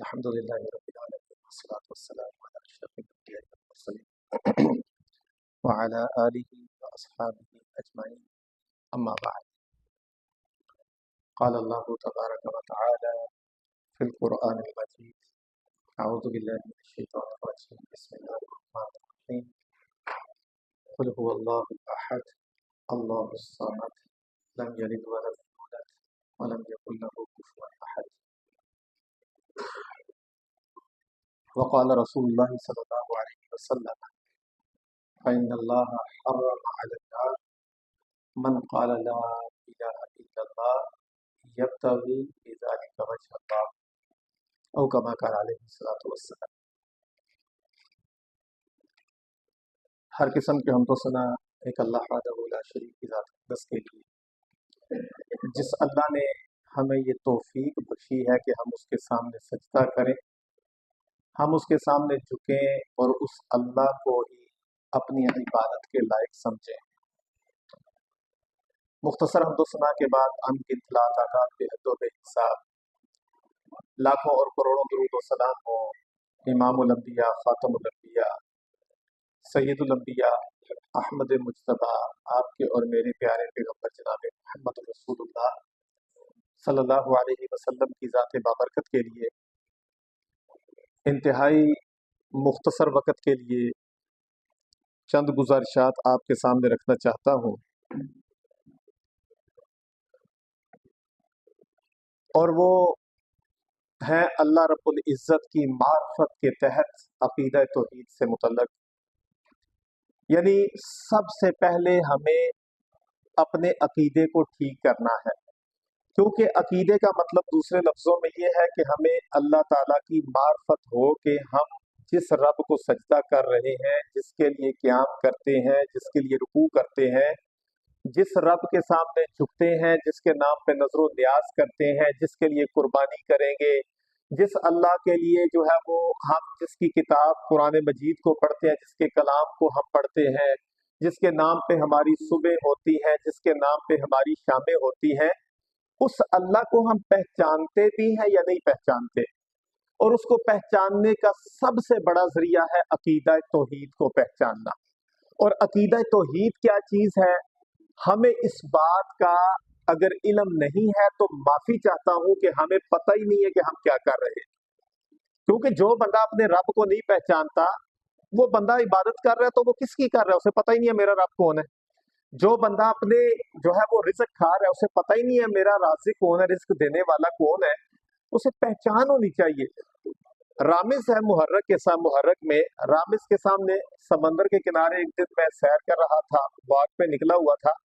الحمد للہ رب العالمین والصلاة والسلام علی اشرف الانبیاء والمرسلین وعلی آلہ واصحابہ اجمعین اما بعد قال اللہ تبارک وتعالی فی القرآن المجید اعوذ باللہ من الشیطان الرجیم بسم اللہ الرحمن الرحیم قل هو اللہ احد اللہ الصمد لم یلد ولم یولد ولم یکن له کفوا احد وقال رسول اللہ صلی اللہ علیہ وسلم فإن اللہ حرم علی النار من قال لا الہ الا اللہ یبتغی بذلک وجہ اللہ او کما قال علیہ الصلوۃ والسلام۔ ہر قسم کے حمد و ثنا ایک اللہ وحدہ لا شریک کی ذات اقدس کے لیے، جس اللہ نے ہمیں یہ توفیق بخشی ہے کہ ہم اس کے سامنے سجدہ کریں، ہم اس کے سامنے جھکیں اور اس اللہ کو ہی اپنی عبادت کے لائق سمجھیں۔ مختصر حمد و ثنا کے بعد انگنت تعداد بے حد و بے حساب لاکھوں اور کروڑوں درود و سلام ہو امام الانبیاء خاتم الانبیاء سید الانبیاء احمد مجتبیٰ، آپ کے اور میرے پیارے پیغمبر جناب محمد رسول اللہ صلی اللہ علیہ وسلم کی ذات بابرکت کے لیے انتہائی مختصر وقت کے لیے چند گزارشات آپ کے سامنے رکھنا چاہتا ہوں، اور وہ ہے اللہ رب العزت کی معرفت کے تحت عقیدہ توحید سے متعلق۔ یعنی سب سے پہلے ہمیں اپنے عقیدے کو ٹھیک کرنا ہے، کیونکہ عقیدے کا مطلب دوسرے لفظوں میں یہ ہے کہ ہمیں اللہ تعالیٰ کی معرفت ہو کہ ہم جس رب کو سجدہ کر رہے ہیں، جس کے لیے قیام کرتے ہیں، جس کے لیے رکوع کرتے ہیں، جس رب کے سامنے جھکتے ہیں، جس کے نام پہ نظر و نیاز کرتے ہیں، جس کے لیے قربانی کریں گے، جس اللہ کے لیے جو ہے وہ ہم جس کی کتاب قرآن مجید کو پڑھتے ہیں، جس کے کلام کو ہم پڑھتے ہیں، جس کے نام پہ ہماری صبح ہوتی ہے، جس کے نام پہ ہماری شامیں ہوتی ہیں، اس اللہ کو ہم پہچانتے بھی ہیں یا نہیں پہچانتے؟ اور اس کو پہچاننے کا سب سے بڑا ذریعہ ہے عقیدہ توحید کو پہچاننا۔ اور عقیدہ توحید کیا چیز ہے؟ ہمیں اس بات کا اگر علم نہیں ہے تو معافی چاہتا ہوں کہ ہمیں پتہ ہی نہیں ہے کہ ہم کیا کر رہے ہیں، کیونکہ جو بندہ اپنے رب کو نہیں پہچانتا وہ بندہ عبادت کر رہا ہے تو وہ کس کی کر رہا ہے؟ اسے پتہ ہی نہیں ہے میرا رب کون ہے۔ جو بندہ اپنے جو ہے وہ رزق کھا رہا ہے، اسے پتہ ہی نہیں ہے میرا رازق کون ہے، رزق دینے والا کون ہے، اسے پہچان ہونی چاہیے۔ رامز ہے محرک کے ساتھ، محرک میں رامز کے سامنے سمندر کے کنارے ایک دن میں سیر کر رہا تھا، واک پہ نکلا ہوا تھا،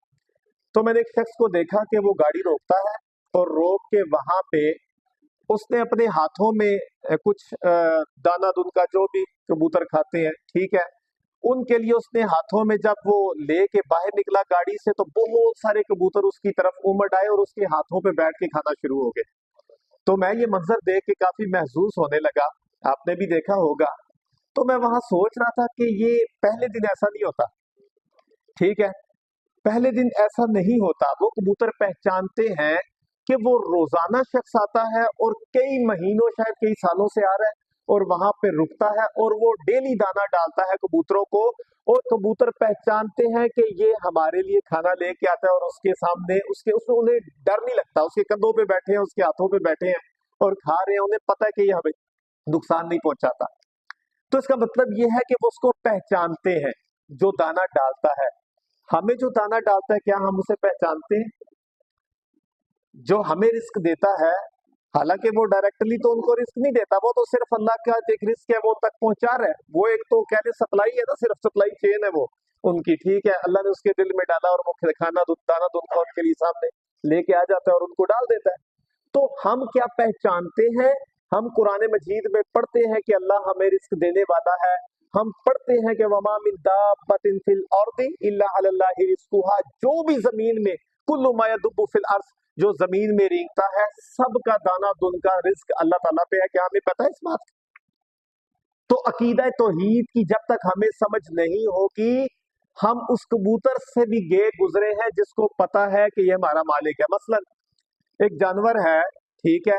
تو میں نے ایک شخص کو دیکھا کہ وہ گاڑی روکتا ہے اور روک کے وہاں پہ اس نے اپنے ہاتھوں میں کچھ دانہ دن کا جو بھی کبوتر کھاتے ہیں، ٹھیک ہے، ان کے لیے اس نے ہاتھوں میں جب وہ لے کے باہر نکلا گاڑی سے تو بہت سارے کبوتر اس کی طرف امڑ آئے اور اس کے ہاتھوں پہ بیٹھ کے کھانا شروع ہو گئے۔ تو میں یہ منظر دیکھ کے کافی محظوظ ہونے لگا، آپ نے بھی دیکھا ہوگا۔ تو میں وہاں سوچ رہا تھا کہ یہ پہلے دن ایسا نہیں ہوتا، ٹھیک ہے، پہلے دن ایسا نہیں ہوتا۔ وہ کبوتر پہچانتے ہیں کہ وہ روزانہ شخص آتا ہے اور کئی مہینوں شاید کئی سالوں سے آ رہا ہے اور وہاں پہ رکتا ہے اور وہ ڈیلی دانہ ڈالتا ہے کبوتروں کو، اور کبوتر پہچانتے ہیں کہ یہ ہمارے لیے کھانا لے کے آتا ہے اور اس کے سامنے اس میں انہیں ڈر نہیں لگتا، اس کے کندھوں پہ بیٹھے ہیں، اس کے ہاتھوں پہ بیٹھے ہیں اور کھا رہے ہیں، انہیں پتہ ہے کہ یہ ہمیں نقصان نہیں پہنچاتا۔ تو اس کا مطلب یہ ہے کہ وہ اس کو پہچانتے ہیں جو دانہ ڈالتا ہے۔ ہمیں جو دانہ ڈالتا ہے کیا ہم اسے پہچانتے ہیں؟ جو ہمیں رزق دیتا ہے، حالانکہ وہ ڈائریکٹلی تو ان کو رزق نہیں دیتا، وہ تو صرف اللہ کا ایک رزق ہے وہ تک پہنچا رہا ہے، وہ ایک تو کہہ لیں سپلائی ہے نا، صرف سپلائی چین ہے وہ ان کی، ٹھیک ہے، اللہ نے اس کے دل میں ڈالا اور وہ کھانا دانہ دن کا ان کے لیے سامنے لے کے آ جاتا ہے اور ان کو ڈال دیتا ہے۔ تو ہم کیا پہچانتے ہیں؟ ہم قرآن مجید میں پڑھتے ہیں کہ اللہ ہمیں رزق دینے والا ہے، ہم پڑھتے ہیں کہ وما من دابۃ فی الارض الا علی اللہ رزقها، جو بھی زمین میں کل ما یدب فی الارض، جو زمین میں رینگتا ہے، سب کا دانہ دن کا رزق اللہ تعالیٰ پہ ہے۔ کیا ہمیں پتہ ہے اس بات کا؟ تو عقیدہ توحید کی جب تک ہمیں سمجھ نہیں ہوگی، ہم اس کبوتر سے بھی گئے گزرے ہیں جس کو پتہ ہے کہ یہ ہمارا مالک ہے۔ مثلا ایک جانور ہے، ٹھیک ہے،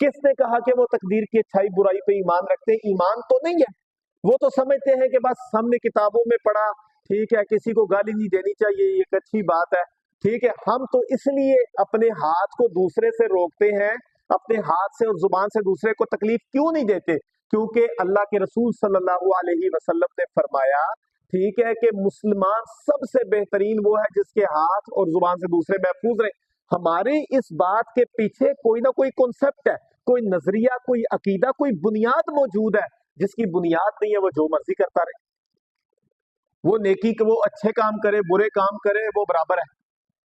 کس نے کہا کہ وہ تقدیر کی اچھائی برائی پہ ایمان رکھتے ہیں؟ ایمان تو نہیں ہے، وہ تو سمجھتے ہیں کہ بس ہم نے کتابوں میں پڑھا، ٹھیک ہے، کسی کو گالی نہیں دینی چاہیے، یہ ایک اچھی بات ہے، ٹھیک ہے۔ ہم تو اس لیے اپنے ہاتھ کو دوسرے سے روکتے ہیں، اپنے ہاتھ سے اور زبان سے دوسرے کو تکلیف کیوں نہیں دیتے؟ کیونکہ اللہ کے رسول صلی اللہ علیہ وسلم نے فرمایا، ٹھیک ہے، کہ مسلمان سب سے بہترین وہ ہے جس کے ہاتھ اور زبان سے دوسرے محفوظ رہے۔ ہمارے اس بات کے پیچھے کوئی نہ کوئی کنسپٹ ہے، کوئی نظریہ، کوئی عقیدہ، کوئی بنیاد موجود ہے۔ جس کی بنیاد نہیں ہے وہ جو مرضی کرتا رہے، وہ نیکی کہ وہ اچھے کام کرے برے کام کرے وہ برابر ہے۔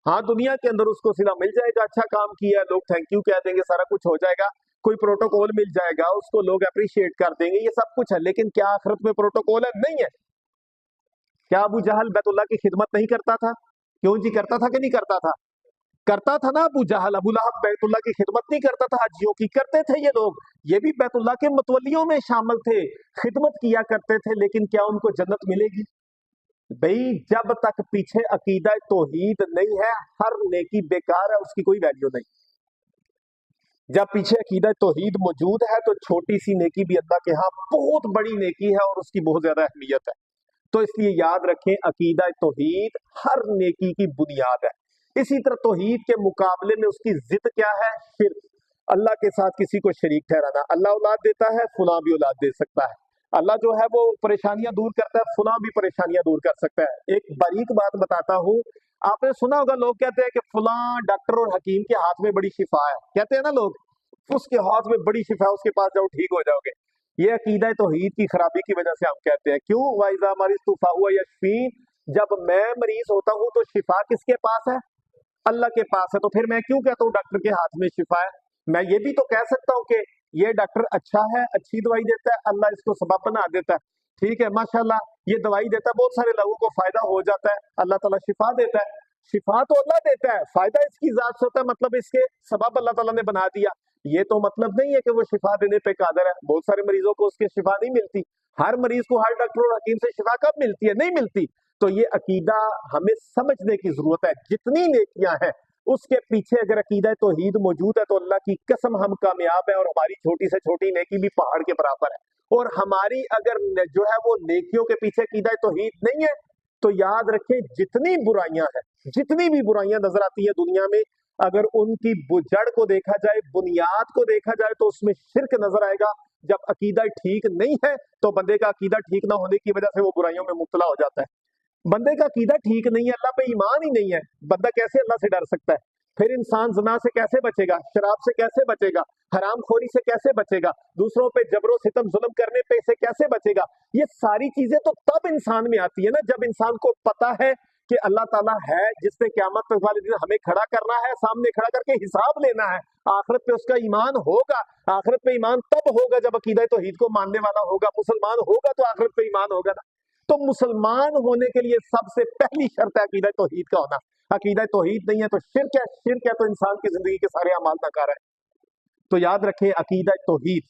ہاں دنیا کے اندر اس کو صلہ مل جائے گا، اچھا کام کیا، لوگ تھینک یو کہہ دیں گے، سارا کچھ ہو جائے گا، کوئی پروٹوکول مل جائے گا، اس کو لوگ اپریشیٹ کر دیں گے، یہ سب کچھ ہے، لیکن کیا آخرت میں پروٹوکول ہے؟ نہیں ہے۔ کیا ابو جہل بیت اللہ کی خدمت نہیں کرتا تھا؟ کیوں جی، کرتا تھا کہ نہیں کرتا تھا؟ کرتا تھا نا ابو جہل۔ ابو لہب بیت اللہ کی خدمت نہیں کرتا تھا؟ حجیوں کی کرتے تھے یہ لوگ، یہ بھی بیت اللہ کے متولیوں میں شامل تھے، خدمت کیا کرتے تھے، لیکن کیا ان کو جنت ملے گی؟ بھئی جب تک پیچھے عقیدہ توحید نہیں ہے، ہر نیکی بیکار ہے، اس کی کوئی ویلیو نہیں۔ جب پیچھے عقیدہ توحید موجود ہے تو چھوٹی سی نیکی بھی اللہ کے ہاں بہت بڑی نیکی ہے اور اس کی بہت زیادہ اہمیت ہے۔ تو اس لیے یاد رکھیں، عقیدہ توحید ہر نیکی کی بنیاد ہے۔ اسی طرح توحید کے مقابلے میں اس کی ضد کیا ہے؟ شرک، اللہ کے ساتھ کسی کو شریک ٹھہرانا۔ اللہ اولاد دیتا ہے، فلاں بھی اولاد دے سکتا ہے۔ اللہ جو ہے وہ پریشانیاں دور کرتا ہے، فلاں بھی پریشانیاں دور کر سکتا ہے۔ ایک باریک بات بتاتا ہوں، آپ نے سنا ہوگا لوگ کہتے ہیں کہ فلاں ڈاکٹر اور حکیم کے ہاتھ میں بڑی شفا ہے، کہتے ہیں نا لوگ، اس کے ہاتھ میں بڑی شفا ہے، اس کے پاس جاؤ ٹھیک ہو جاؤ گے۔ یہ عقیدہ توحید کی خرابی کی وجہ سے ہم کہتے ہیں۔ کیوں؟ وَإِذَا مَرِضْتُ فَهُوَ يَشْفِينِ، جب میں مریض ہوتا ہوں تو شفا کس کے پاس ہے؟ اللہ کے پاس ہے۔ تو پھر میں کیوں کہتا ہوں ڈاکٹر کے ہاتھ میں شفا ہے؟ میں یہ بھی تو کہہ سکتا ہوں کہ یہ ڈاکٹر اچھا ہے، اچھی دوائی دیتا ہے، اللہ اس کو سبب بنا دیتا ہے، ٹھیک ہے، ماشاءاللہ یہ دوائی دیتا ہے، بہت سارے لوگوں کو فائدہ ہو جاتا ہے، اللہ تعالیٰ شفا دیتا ہے۔ شفا تو اللہ دیتا ہے، فائدہ اس کی ذات سے ہوتا ہے، مطلب اس کے سبب اللہ تعالیٰ نے بنا دیا۔ یہ تو مطلب نہیں ہے کہ وہ شفا دینے پہ قادر ہے۔ بہت سارے مریضوں کو اس کی شفا نہیں ملتی، ہر مریض کو ہر ڈاکٹر اور حکیم سے شفا کب ملتی ہے؟ نہیں ملتی۔ تو یہ عقیدہ ہمیں سمجھنے کی ضرورت ہے۔ جتنی نیکیاں ہیں اس کے پیچھے اگر عقیدہ توحید موجود ہے تو اللہ کی قسم ہم کامیاب ہیں، اور ہماری چھوٹی سے چھوٹی نیکی بھی پہاڑ کے برابر ہے۔ اور ہماری اگر جو ہے وہ نیکیوں کے پیچھے عقیدہ توحید نہیں ہے تو یاد رکھیں جتنی برائیاں ہیں، جتنی بھی برائیاں نظر آتی ہیں دنیا میں، اگر ان کی جڑ کو دیکھا جائے، بنیاد کو دیکھا جائے تو اس میں شرک نظر آئے گا۔ جب عقیدہ ٹھیک نہیں ہے تو بندے کا عقیدہ ٹھیک نہ ہونے کی وجہ سے وہ برائیوں میں مبتلا ہو جاتا ہے۔ بندے کا عقیدہ ٹھیک نہیں ہے، اللہ پہ ایمان ہی نہیں ہے، بندہ کیسے اللہ سے ڈر سکتا ہے؟ پھر انسان زنا سے کیسے بچے گا؟ شراب سے کیسے بچے گا؟ حرام خوری سے کیسے بچے گا؟ دوسروں پہ جبر و ستم ظلم کرنے پہ سے کیسے بچے گا؟ یہ ساری چیزیں تو تب انسان میں آتی ہے نا جب انسان کو پتا ہے کہ اللہ تعالیٰ ہے جس نے قیامت والے دن ہمیں کھڑا کرنا ہے، سامنے کھڑا کر کے حساب لینا ہے، آخرت پہ اس کا ایمان ہوگا۔ آخرت پہ ایمان تب ہوگا جب عقیدہ توحید کو ماننے والا ہوگا، مسلمان ہوگا تو آخرت پہ ایمان ہوگا نا۔ تو مسلمان ہونے کے لیے سب سے پہلی شرط ہے عقیدہ توحید کا ہونا۔ عقیدہ توحید نہیں ہے تو شرک ہے، شرک ہے تو انسان کی زندگی کے سارے اعمال ناکار ہیں۔ تو یاد رکھیں عقیدہ توحید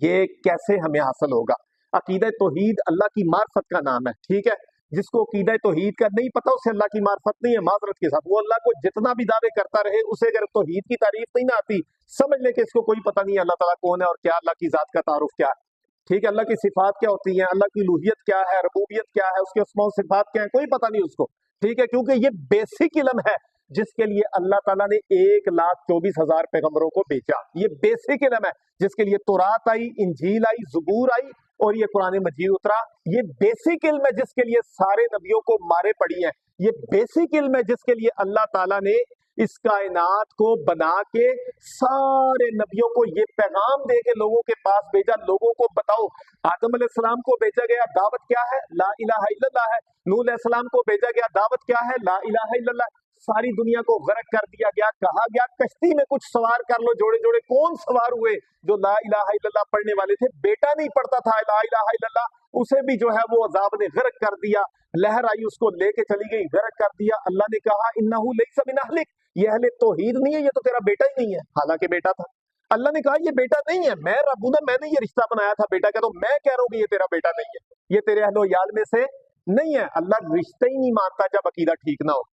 یہ کیسے ہمیں حاصل ہوگا؟ عقیدہ توحید اللہ کی معرفت کا نام ہے، ٹھیک ہے۔ جس کو عقیدہ توحید کا نہیں پتا اسے اللہ کی معرفت نہیں ہے، معذرت کے ساتھ۔ وہ اللہ کو جتنا بھی دعوے کرتا رہے، اسے اگر توحید کی تعریف نہیں نہ آتی، سمجھ لے کہ اس کو کوئی پتہ نہیں ہے اللہ تعالیٰ کون ہے اور کیا اللہ کی ذات کا تعارف کیا ہے، ٹھیک ہے، اللہ کی صفات کیا ہوتی ہیں، اللہ کی الوہیت کیا ہے، ربوبیت کیا ہے، اس کے اسماء و صفات کیا ہے، کوئی پتہ نہیں اس کو، ٹھیک ہے، کیونکہ یہ بیسک علم ہے جس کے لیے اللہ تعالیٰ نے 1,24,000 پیغمبروں کو بھیجا۔ یہ بیسک علم ہے جس کے لیے تورات آئی، انجیل آئی، زبور آئی اور یہ قرآن مجید اترا۔ یہ بیسک علم ہے جس کے لیے سارے نبیوں کو مارے پڑی ہیں۔ یہ بیسک علم ہے جس کے لیے اللہ تعالیٰ نے اس کائنات کو بنا کے سارے نبیوں کو یہ پیغام دے کے لوگوں کے پاس بھیجا، لوگوں کو بتاؤ۔ آدم علیہ السلام کو بھیجا گیا، دعوت کیا ہے؟ لا الہ الا اللہ ہے۔ نوح علیہ السلام کو بھیجا گیا، دعوت کیا ہے؟ لا الہ الا اللہ۔ ساری دنیا کو غرق کر دیا گیا، کہا گیا کشتی میں کچھ سوار کر لو، جوڑے جوڑے کون سوار ہوئے؟ جو لا الہ الا اللہ پڑھنے والے تھے۔ بیٹا نہیں پڑھتا تھا لا الہ الا اللہ، اسے بھی جو ہے وہ عذاب نے غرق کر دیا، لہر آئی اس کو لے کے چلی گئی، غرق کر دیا۔ اللہ نے کہا انہ لیس من اہلک، یہ اہل توحید نہیں ہے، یہ تو تیرا بیٹا ہی نہیں ہے، حالانکہ بیٹا تھا۔ اللہ نے کہا یہ بیٹا نہیں ہے، میں رب ہوں نا، میں نے یہ رشتہ بنایا تھا بیٹا کا، تو میں کہہ رہا ہوں کہ یہ تیرا بیٹا نہیں ہے، یہ تیرے اہل و عیال میں سے نہیں ہے۔ اللہ رشتے ہی نہیں مانتا جب عقیدہ ٹھیک نہ ہو۔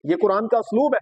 یہ قرآن کا اسلوب ہے۔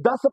10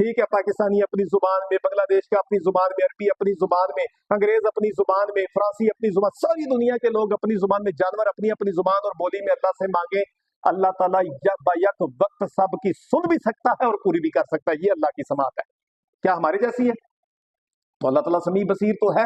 ٹھیک ہے، پاکستانی اپنی زبان میں، بنگلہ دیش کا اپنی زبان میں، عربی اپنی زبان میں، انگریز اپنی زبان میں، فرانسی اپنی زبان، ساری دنیا کے لوگ اپنی زبان میں، جانور اپنی اپنی زبان اور بولی میں اللہ سے مانگیں، اللہ تعالیٰ یک وقت سب کی سن بھی سکتا ہے اور پوری بھی کر سکتا ہے. یہ اللہ کی سماعت ہے. کیا ہمارے جیسی ہے؟ تو اللہ تعالیٰ سمیع بصیر تو ہے.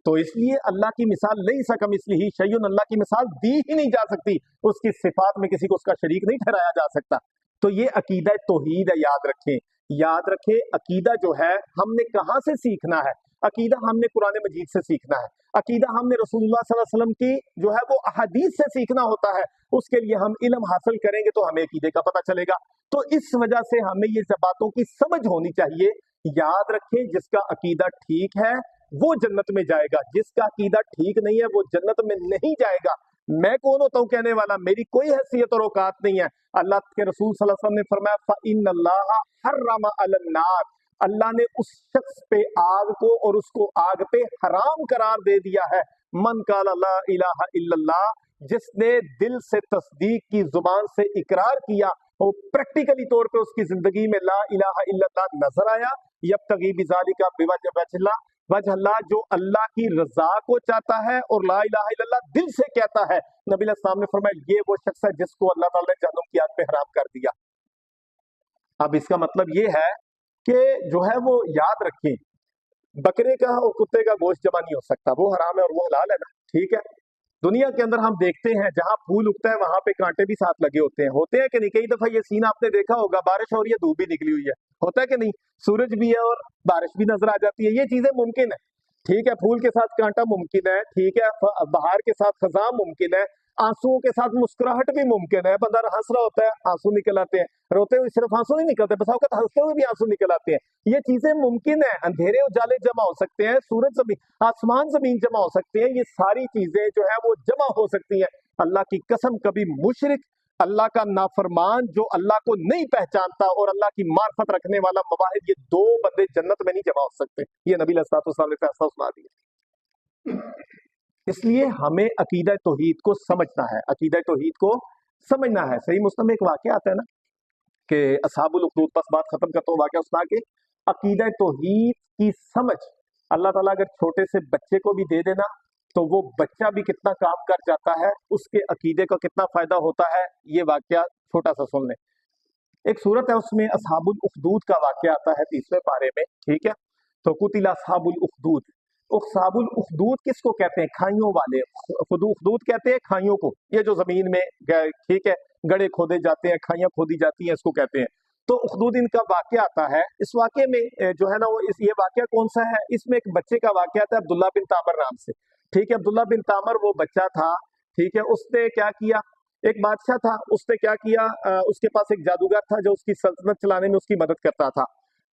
تو اس لیے اللہ کی مثال نہیں سکم اس لیے شیئن، اللہ کی مثال دی ہی نہیں جا سکتی، اس کی صفات میں کسی کو اس کا شریک نہیں ٹھہرایا جا سکتا. تو یہ عقیدہ توحید ہے، یاد رکھیں عقیدہ جو ہے ہم نے کہاں سے سیکھنا ہے؟ عقیدہ ہم نے قرآن مجید سے سیکھنا ہے. عقیدہ ہم نے رسول اللہ صلی اللہ علیہ وسلم کی جو ہے وہ احادیث سے سیکھنا ہوتا ہے. اس کے لیے ہم علم حاصل کریں گے تو ہمیں عقیدے کا پتہ چلے گا. تو اس وجہ سے ہمیں یہ باتوں کی سمجھ ہونی چاہیے. یاد رکھیں جس کا عقیدہ ٹھیک ہے وہ جنت میں جائے گا، جس کا عقیدہ ٹھیک نہیں ہے وہ جنت میں نہیں جائے گا. میں کون ہوتا ہوں کہنے والا؟ میری کوئی حیثیت اور اوقات نہیں ہے. اللہ کے رسول صلی اللہ علیہ وسلم نے فرمایا فَإِنَّ اللَّهَ حَرَّمَ عَلَى النَّارِ، اللہ نے اس شخص پہ آگ کو اور اس کو آگ پہ حرام قرار دے دیا ہے. من قال لا الہ الا اللہ، جس نے دل سے تصدیق کی، زبان سے اقرار کیا، اور پریکٹیکلی طور پہ اس کی زندگی میں لا الہ الا اللہ نظر آیا. یبتغی بذالک وجہ اللہ، جو اللہ کی رضا کو چاہتا ہے اور لا الہ الا اللہ دل سے کہتا ہے. نبی علیہ السلام نے فرمایا یہ وہ شخص ہے جس کو اللہ تعالیٰ نے جہنم کی آگ پہ حرام کر دیا. اب اس کا مطلب یہ ہے کہ جو ہے وہ یاد رکھیں بکرے کا اور کتے کا گوشت جمع نہیں ہو سکتا، وہ حرام ہے اور وہ حلال ہے نا. ٹھیک ہے، دنیا کے اندر ہم دیکھتے ہیں جہاں پھول اگتا ہے وہاں پہ کانٹے بھی ساتھ لگے ہوتے ہیں کہ نہیں؟ کئی دفعہ یہ سین آپ نے دیکھا ہوگا، بارش ہو رہی ہے دھوپ بھی نکلی ہوئی ہے، ہوتا ہے کہ نہیں؟ سورج بھی ہے اور بارش بھی نظر آ جاتی ہے. یہ چیزیں ممکن ہے. ٹھیک ہے، پھول کے ساتھ کانٹا ممکن ہے، ٹھیک ہے، بہار کے ساتھ خزاں ممکن ہے، آنسوؤں کے ساتھ مسکراہٹ بھی ممکن ہے. بندہ ہنس رہا ہوتا ہے آنسو نکل آتے ہیں، روتے ہوئے صرف آنسو نہیں نکلتے، بس اوقات ہنستے ہوئے بھی آنسو نکل آتے ہیں. یہ چیزیں ممکن ہیں. اندھیرے اجالے جمع ہو سکتے ہیں، سورج زمین آسمان زمین جمع ہو سکتے ہیں. یہ ساری چیزیں جو ہے وہ جمع ہو سکتی ہیں. اللہ کی قسم کبھی مشرک، اللہ کا نافرمان جو اللہ کو نہیں پہچانتا اور اللہ کی معرفت رکھنے والا مواحد، یہ دو بندے جنت میں نہیں جمع ہو سکتے. یہ نبی علیہ السلام نے فیصلہ سنا دیا. اس لیے ہمیں عقیدہ توحید کو سمجھنا ہے، عقیدہ توحید کو سمجھنا ہے. صحیح مسلم میں ایک واقعہ آتا ہے نا کہ اصحاب الاخدود، بس بات ختم کرتا ہوں واقعہ سنا کے. عقیدہ توحید کی سمجھ اللہ تعالیٰ اگر چھوٹے سے بچے کو بھی دے دینا تو وہ بچہ بھی کتنا کام کر جاتا ہے، اس کے عقیدے کا کتنا فائدہ ہوتا ہے. یہ واقعہ چھوٹا سا سن لیں. ایک صورت ہے اس میں اصحاب الاخدود کا واقعہ آتا ہے 30ویں پارے میں. ٹھیک ہے، تو قتل اصحاب الاخدود. اصحاب الاخدود کس کو کہتے ہیں؟ کھائیوں والے. اخدود کہتے ہیں کھائیوں کو، یہ جو زمین میں ٹھیک ہے گڑھے کھودے جاتے ہیں، کھائیاں کھودی جاتی ہیں، اس کو کہتے ہیں. تو اخدود ان کا واقعہ آتا ہے. اس واقعے میں جو ہے نا یہ واقعہ کون سا ہے؟ اس میں ایک بچے کا واقعہ آتا ہے عبداللہ بن تامر نام سے. ٹھیک ہے، عبداللہ بن تامر وہ بچہ تھا. ٹھیک ہے، اس نے کیا کیا؟ ایک بادشاہ تھا، اس نے کیا کیا، اس کے پاس ایک جادوگر تھا جو اس کی سلطنت چلانے میں اس کی مدد کرتا تھا.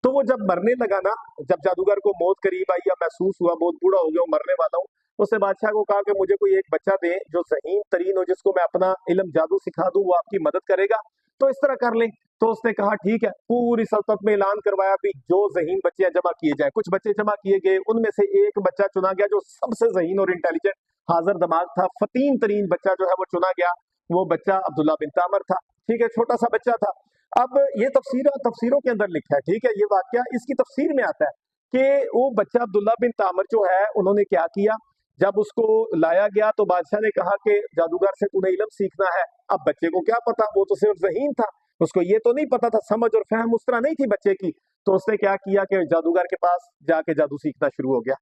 تو وہ جب مرنے لگا نا، جب جادوگر کو موت قریب آئی یا محسوس ہوا بہت بوڑھا ہو گیا مرنے والا ہوں، اس نے بادشاہ کو کہا کہ مجھے کوئی ایک بچہ دے جو ذہین ترین ہو، جس کو میں اپنا علم جادو سکھا دوں، وہ آپ کی مدد کرے گا. تو اس طرح کر لیں. تو اس نے کہا ٹھیک ہے. پوری سلطنت میں اعلان کروایا بھی جو ذہین بچے جمع کیے جائیں. کچھ بچے جمع کیے گئے، ان میں سے ایک بچہ چنا گیا جو سب سے ذہین اور انٹیلیجنٹ حاضر دماغ تھا، فتین ترین بچہ جو ہے وہ چنا گیا. وہ بچہ عبداللہ بن تامر تھا. ٹھیک ہے، چھوٹا سا بچہ تھا. اب یہ تفسیروں کے اندر لکھا ہے. ٹھیک ہے، یہ واقعہ اس کی تفسیر میں آتا ہے کہ وہ بچہ عبداللہ بن تامر جو ہے انہوں نے کیا کیا، جب اس کو لایا گیا تو بادشاہ نے کہا کہ جادوگر سے تو نے علم سیکھنا ہے. اب بچے کو کیا پتا، وہ تو صرف ذہین تھا، اس کو یہ تو نہیں پتا تھا، سمجھ اور فہم اس طرح نہیں تھی بچے کی. تو اس نے کیا کیا کہ جادوگر کے پاس جا کے جادو سیکھنا شروع ہو گیا.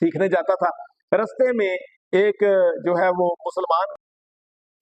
سیکھنے جاتا تھا، رستے میں ایک جو ہے وہ مسلمان،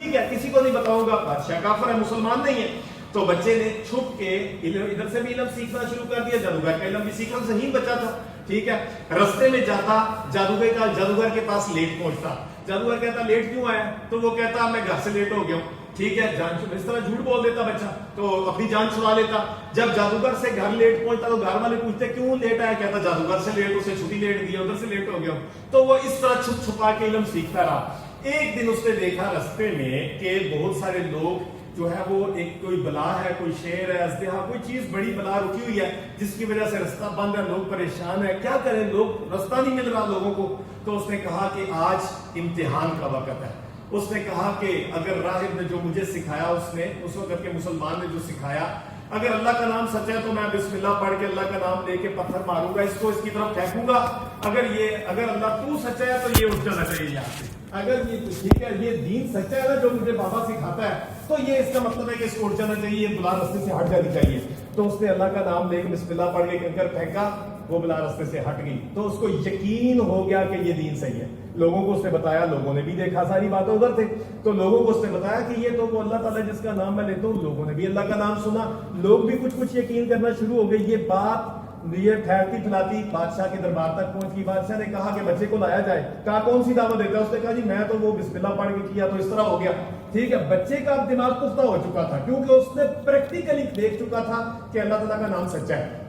ٹھیک ہے کسی کو نہیں بتاؤں گا، بادشاہ کافر ہے، مسلمان نہیں ہے. تو بچے نے چھپ کے ادھر سے بھی علم سیکھنا شروع کر دیا، جادوگر کا علم بھی سیکھا، ذہین بچہ تھا. ٹھیک ہے، رستے میں جاتا جادوگر کے پاس لیٹ پہنچتا. جادوگر کہتا لیٹ کیوں آیا؟ تو وہ کہتا میں گھر سے لیٹ ہو گیا ہوں. ٹھیک ہے، اس طرح جھوٹ بول دیتا بچہ، تو اپنی جان چھڑا لیتا. جب جادوگر سے گھر لیٹ پہنچتا تو گھر والے پوچھتے کیوں لیٹ آیا؟ کہتا جادوگر سے لیٹ، اسے چھٹی لیٹ دی، ادھر سے لیٹ ہو گیا ہوں. تو وہ اس طرح چھپ چھپا کے علم سیکھتا رہا. ایک دن اس نے دیکھا رستے میں کہ بہت سارے لوگ جو ہے وہ ایک کوئی بلا ہے، کوئی شیر ہے، ازدہا، کوئی چیز بڑی بلا رکی ہوئی ہے جس کی وجہ سے رستہ بند ہے، لوگ پریشان ہیں، کیا کریں، لوگ رستہ نہیں مل رہا لوگوں کو. تو اس نے کہا کہ آج امتحان کا وقت ہے. اس نے کہا کہ اگر راہب نے جو مجھے سکھایا، اس وقت کے مسلمان نے جو سکھایا اگر اللہ کا نام سچا ہے تو میں بسم اللہ پڑھ کے اللہ کا نام لے کے پتھر ماروں گا اس کو، اس کی طرف پھینکوں گا. اگر اللہ تو سچا ہے تو یہ اٹھ جانا چاہیے یہاں سے. اگر یہ ٹھیک ہے، یہ دین سچا ہے نا جو مجھے بابا سکھاتا ہے، تو یہ اس کا مطلب ہے کہ اس کو اٹھ جانا چاہیے، یہ بلا رستے سے ہٹ جانی چاہیے. تو اس نے اللہ کا نام لے کے بسم اللہ پڑھ کے کنکر پھینکا، وہ بلا رستے سے ہٹ گئی. تو اس کو یقین ہو گیا کہ یہ دین صحیح ہے. لوگوں کو اس نے بتایا، لوگوں نے بھی دیکھا، ساری باتیں ادھر تھے، تو لوگوں کو اس نے بتایا کہ یہ تو وہ اللہ تعالیٰ جس کا نام میں لیتا ہوں. لوگوں نے بھی اللہ کا نام سنا، لوگ بھی کچھ یقین کرنا شروع ہو گئی. یہ بات یہ پھیلتی پھیلاتی بادشاہ کے دربار تک پہنچ گئی. بادشاہ نے کہا کہ بچے کو لایا جائے. کہا کون سی دعوت دیتا ہے؟ اس نے کہا جی میں تو وہ بسم اللہ پڑھ کے کیا تو اس طرح ہو گیا. ٹھیک ہے، بچے کا دماغ پختہ ہو چکا تھا کیونکہ اس نے پریکٹیکلی دیکھ چکا تھا کہ اللہ تعالیٰ کا نام سچا ہے.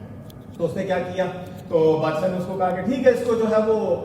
تو اس نے کیا کیا، تو بادشاہ نے اس کو کہا کہ ٹھیک ہے، اس کو جو ہے وہ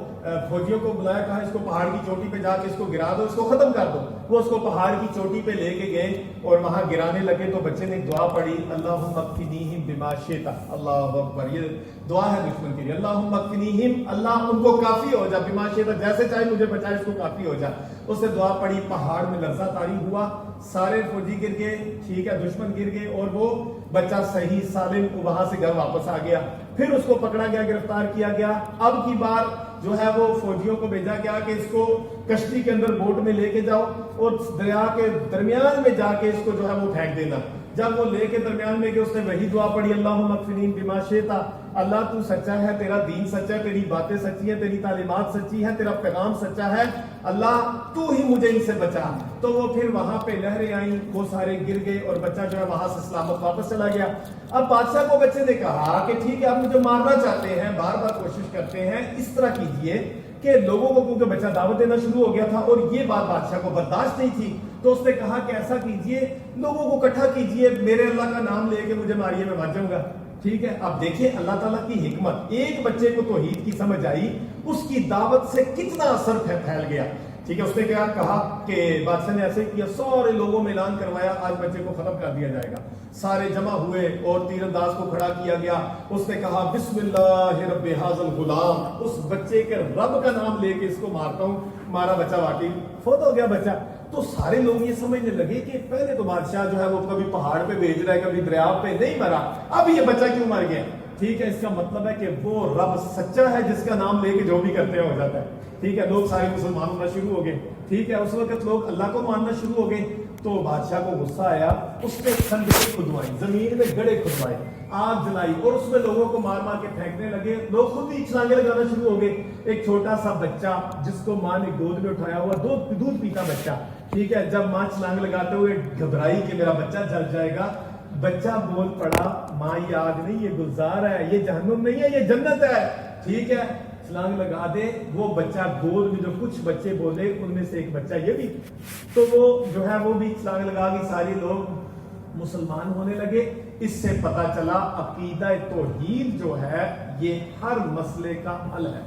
فوجیوں کو بلایا، کہا اس کو پہاڑ کی چوٹی پہ جا کے اس کو گرا دو، اس کو ختم کر دو. وہ اس کو پہاڑ کی چوٹی پہ لے کے گئے اور وہاں گرانے لگے. تو بچے نے ایک دعا پڑھی، اللہم اکفنیہم بما شئت. اللہ اکبر، یہ دعا ہے دشمن کے لیے. اللہم اکفنیہم، اللہ ان کو کافی ہو جا، بما شئت، جیسے چاہے مجھے بچائے، اس کو کافی ہو جا. اس نے دعا پڑھی، پہاڑ میں لرزہ طاری ہوا، سارے فوجی گر گئے، ٹھیک ہے، دشمن گر گئے، اور وہ بچہ صحیح سالم وہاں سے گھر واپس آ گیا. پھر اس کو پکڑا گیا، گرفتار کیا گیا. اب کی بار جو ہے وہ فوجیوں کو بھیجا گیا کہ اس کو کشتی کے اندر بوٹ میں لے کے جاؤ اور دریا کے درمیان میں جا کے اس کو جو ہے وہ پھینک دینا. جب وہ لے کے درمیان میں گئے، اس نے وہی دعا پڑھی، اللہم اکفنیہم بما شئت. اللہ تو سچا ہے، تیرا دین سچا ہے، تیری باتیں سچی ہیں، تیری تعلیمات سچی ہیں، تیرا پیغام سچا ہے، اللہ تو ہی مجھے ان سے بچا. تو وہ پھر وہاں پہ لہریں آئیں، وہ سارے گر گئے اور بچہ جو ہے وہاں سے سلامت واپس چلا گیا. اب بادشاہ کو بچے نے کہا کہ ٹھیک ہے، آپ مجھے مارنا چاہتے ہیں، بار بار کوشش کرتے ہیں، اس طرح کیجئے کہ لوگوں کو، کیونکہ بچہ دعوت دینا شروع ہو گیا تھا اور یہ بات بادشاہ کو برداشت نہیں تھی، تو اس نے کہا کہ ایسا کیجئے، لوگوں کو اکٹھا کیجئے، میرے اللہ کا نام لے کے مجھے ماریے، میں بچ جاؤں گا. ٹھیک ہے، اب دیکھیں اللہ تعالیٰ کی حکمت. ایک بچے کو توحید کی سمجھ آئی، اس کی دعوت سے کتنا اثر پھیل گیا. ٹھیک ہے، اس نے کیا کہا کہ بادشاہ نے ایسے کیا، سارے لوگوں میں اعلان کروایا آج بچے کو ختم کر دیا جائے گا. سارے جمع ہوئے اور تیر انداز کو کھڑا کیا گیا. اس نے کہا بسم اللہ رب ھذا الغلام، اس بچے کے رب کا نام لے کے اس کو مارتا ہوں. مارا، بچہ واقعی فوت ہو گیا بچہ. تو سارے لوگ یہ سمجھنے لگے کہ پہلے تو بادشاہ جو ہے وہ کبھی پہاڑ پہ بھیج رہا ہے، کبھی دریا پہ، نہیں مرا، اب یہ بچہ کیوں مر گیا. ٹھیک ہے، اس کا مطلب ہے کہ وہ رب سچا ہے جس کا نام لے کے جو بھی کرتے ہیں ہو جاتا ہے. ٹھیک ہے، لوگ سارے مسلمان ہونا شروع ہو گئے. ٹھیک ہے، اس وقت لوگ اللہ کو ماننا شروع ہو گئے. تو بادشاہ کو غصہ آیا، اس نے کھندقیں کھدوائی، زمین میں گڑھے کھدوائے، آگ جلائی اور اس میں لوگوں کو مار مار کے پھینکنے لگے. لوگ خود بھی چھلانگیں لگانا شروع ہو گئے. ایک چھوٹا سا بچہ جس کو ماں نے گود میں اٹھایا ہوا، دودھ پیتا بچہ، ٹھیک ہے، جب ماں چھلانگ لگاتے ہوئے گھبرائی کہ میرا بچہ جل جائے گا، بچہ بول پڑا، ماں یہ آگ نہیں، یہ گلزار ہے، یہ جہنم نہیں ہے، یہ جنت ہے. ٹھیک ہے، چھلانگ لگا دے. وہ بچہ گود میں جو کچھ بچے بولے ان میں سے ایک بچہ یہ بھی، تو وہ جو ہے وہ بھی چھلانگ لگا کے سارے لوگ مسلمان ہونے لگے. اس سے پتا چلا عقیدہ توحید جو ہے یہ ہر مسئلے کا حل ہے.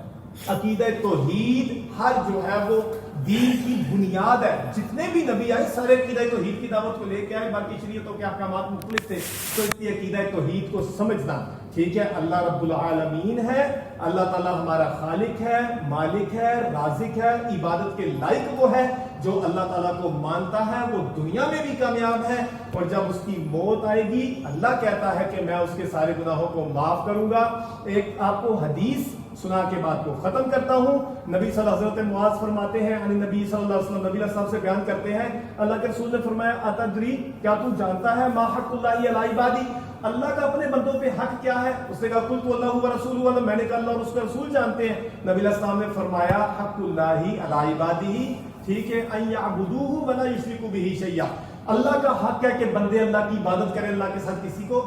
عقیدہ توحید ہر جو ہے وہ دین کی بنیاد ہے. جتنے بھی نبی آئے سارے عقیدہ توحید کی دعوت کو لے کے آئے، باقی شریعتوں کے احکامات مختلف تھے. تو اس لیے عقیدہ توحید کو سمجھنا، ٹھیک ہے، اللہ رب العالمین ہے، اللہ تعالیٰ ہمارا خالق ہے، مالک ہے، رازق ہے، عبادت کے لائق وہ ہے. جو اللہ تعالیٰ کو مانتا ہے وہ دنیا میں بھی کامیاب ہے، اور جب اس کی موت آئے گی اللہ کہتا ہے کہ میں اس کے سارے گناہوں کو معاف کروں گا. ایک آپ کو حدیث سنا کے بات کو ختم کرتا ہوں. نبی صلی اللہ علیہ وسلم معاذ فرماتے ہیں، نبی صلی اللہ علیہ وسلم نبی علیہ السلام سے بیان کرتے ہیں، اللہ کے رسول نے فرمایا اتدری، کیا تو جانتا ہے ما حق اللہ علی عبادی، اللہ کا اپنے بندوں پہ حق کیا ہے؟ اس نے کہا قلت اللہ و رسولہ عالم، میں نے کہا اللہ اور اس کا رسول جانتے ہیں. نبی علیہ السلام نے فرمایا حق اللہ علی عبادی، ٹھیک ہے، ان یعبدوہ ولا یشرکوا بہ شیئا، اللہ کا حق ہے کہ بندے اللہ کی عبادت کریں، اللہ کے ساتھ کسی کو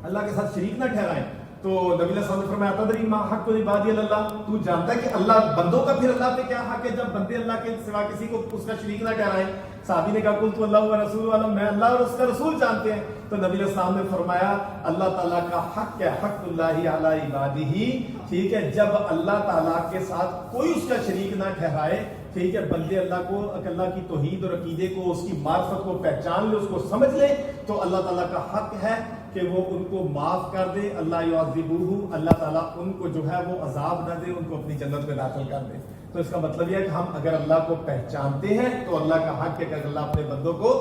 اللہ کے ساتھ شریک نہ ٹھہرائیں. تو نبی علیہ السلام نے فرمایا تدری ما حق العباد اللہ، تو جانتا ہے کہ اللہ بندوں کا پھر اللہ پہ کیا حق ہے جب بندے اللہ کے سوا کسی کو اس کا شریک نہ ٹھہرائیں؟ صحابی نے کہا قلت اللہ و رسول عالم، میں اللہ اور اس کا رسول جانتے ہیں. تو نبی علیہ السلام نے فرمایا اللہ تعالیٰ کا حق ہے حق اللہ علی عبادہ، ٹھیک ہے، جب اللہ تعالیٰ کے ساتھ کوئی اس کا شریک نہ ٹھہرائے، ٹھیک ہے، بندے اللہ کو، اللہ کی توحید اور عقیدے کو، اس کی معرفت کو پہچان لے، اس کو سمجھ لے، تو اللہ تعالیٰ کا حق ہے کہ وہ ان کو معاف کر دے. اللہ یعذبوہ، اللہ تعالیٰ ان کو جو ہے وہ عذاب نہ دے، ان کو اپنی جنت میں داخل کر دے. تو اس کا مطلب یہ ہے کہ ہم اگر اللہ کو پہچانتے ہیں تو اللہ کا حق ہے کہ اللہ اپنے بندوں کو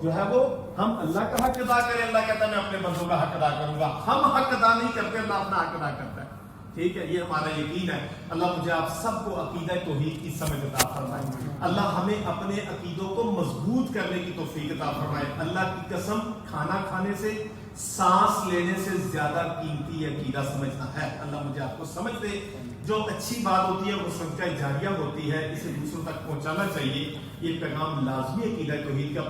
جو ہے وہ ہم اللہ کا حق ادا کریں. اللہ کہتا ہے میں اپنے بندوں کا حق ادا کروں گا. ہم حق ادا نہیں کرتے, اللہ اپنا حق ادا کرتا ہے. ٹھیک ہے, یہ ہمارا یقین ہے. اللہ مجھے آپ سب کو عقیدہ توحید کی سمجھ عطا فرمائے. اللہ ہمیں اپنے عقیدوں کو مضبوط کرنے کی توفیق عطا فرمائے. اللہ کی قسم, کھانا کھانے سے, سانس لینے سے زیادہ قیمتی عقیدہ سمجھنا ہے. اللہ مجھے آپ کو سمجھ دے. جو اچھی بات ہوتی ہے وہ صدقہ جاریہ ہوتی ہے, اسے دوسروں تک پہنچانا چاہیے. یہ پیغام لازمی عقیدہ توحید کا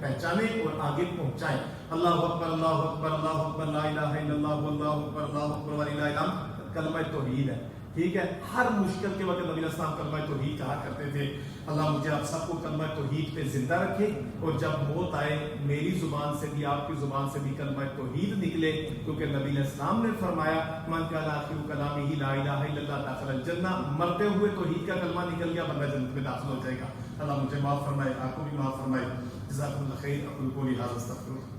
پہچانے اور آگے پہنچائیں. اللہ اکبر اللہ اکبر اللہ اکبر لا الہ الا اللہ واللہ اکبر اللہ اکبر وللہ الحمد کلمہ توحید ہے. ٹھیک ہے, ہر مشکل کے وقت نبی علیہ السلام کلمہ توحید کہا کرتے تھے. اللہ مجھے آپ سب کو کلمہ توحید پہ زندہ رکھے, اور جب موت آئے میری زبان سے بھی آپ کی زبان سے بھی کلمہ توحید نکلے, کیونکہ نبی علیہ السلام نے فرمایا من کان آخر کلامہ لا الہ الا اللہ دخل الجنہ. مرتے ہوئے توحید کا کلمہ نکل گیا, بندہ جنت میں داخل ہو جائے گا. اللہ مجھے معاف فرمائے, آپ کو بھی معاف فرمائے. جزاکم اللہ خیر. اقول قولی ھذا استغفر